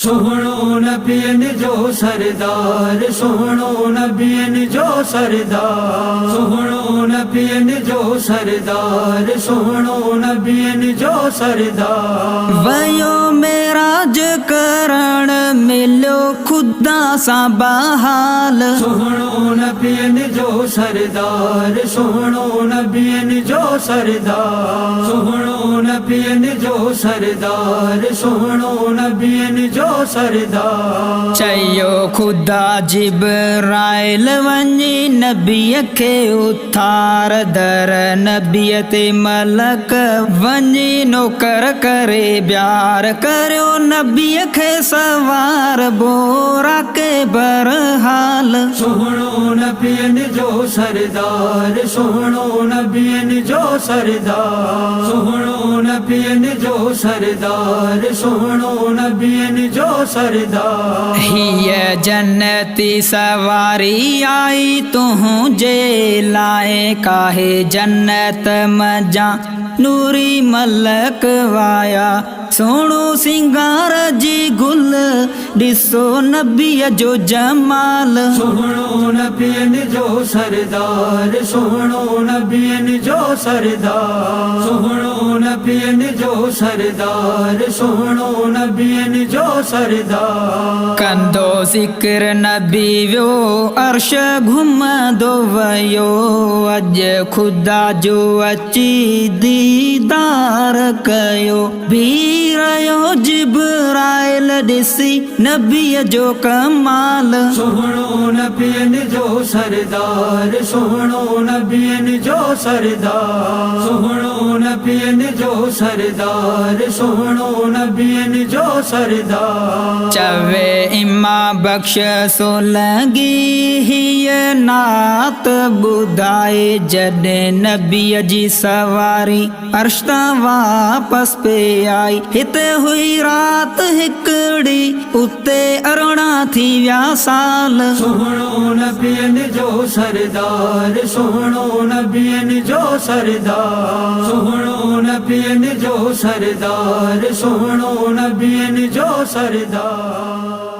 सोहणो नबियन जो सरदार, सोहणो नबियन जो सरदार, सोहणो नबियन जो सरदार, सोहणो नबियन जो सरदार। वयो मेराज करण मिलो खुदा सा बहाल, सोहणो नबियन जो सरदार, सोहणो नबियन जो सरदार, सोहणो नबियन जो सरदार, सोहणो नबियन जो सरदार। चयो खुदा जिब्राइल वञी नबीअ खे उथार दर, नबीअ ते मलक वञी नौकर करे प्यार करियो नबीअ खे सवार बोरा के बरहाल। सोहणो नबियन जो सरदार, सोहणो नबियन जो सरदार, सोहणो नबियन जो सरदार, सोहणो नबियन जो सरदार। हीअ जन्नती सवारी आई तुंहिंजे लाए, काहे जन्नत मजा नूरी मलक वाया, सोणो सिंगार जी गुल ॾिसो नबीअ जो जमाल। सोहणो नबियन जो सरदार, सोहणो नबियन जो सरदार, सोहणो नबियन जो सरदार, सोहणो नबियन जो सरदार। कंदो ज़िक्र नबी वियो अर्श घुमंदो वयो, अॼु ख़ुदा जो अची दीदार कयो, बीरयो जिब्राइल ॾिसी नबीअ जो कमाल। सोहणो नबियन जो सरदार, सोहणो नबियन जो सरदार, सोहणो नबियन जो सरदार, सोहणो नबियन जो सरदार। चवे इमा बख्श सोलंगी हीअ नात ॿुधाए, जॾहिं नबीअ जी सवारी अर्श तां वापसि पे आई, हिते हुई रात हिकड़ी उते 18 थी विया साल। सोहणो नबियन जो सरदार, सोहणो नबियन जो सरदार, सोहणो नबियन जो सरदार, सोहणो नबियन जो सरदार।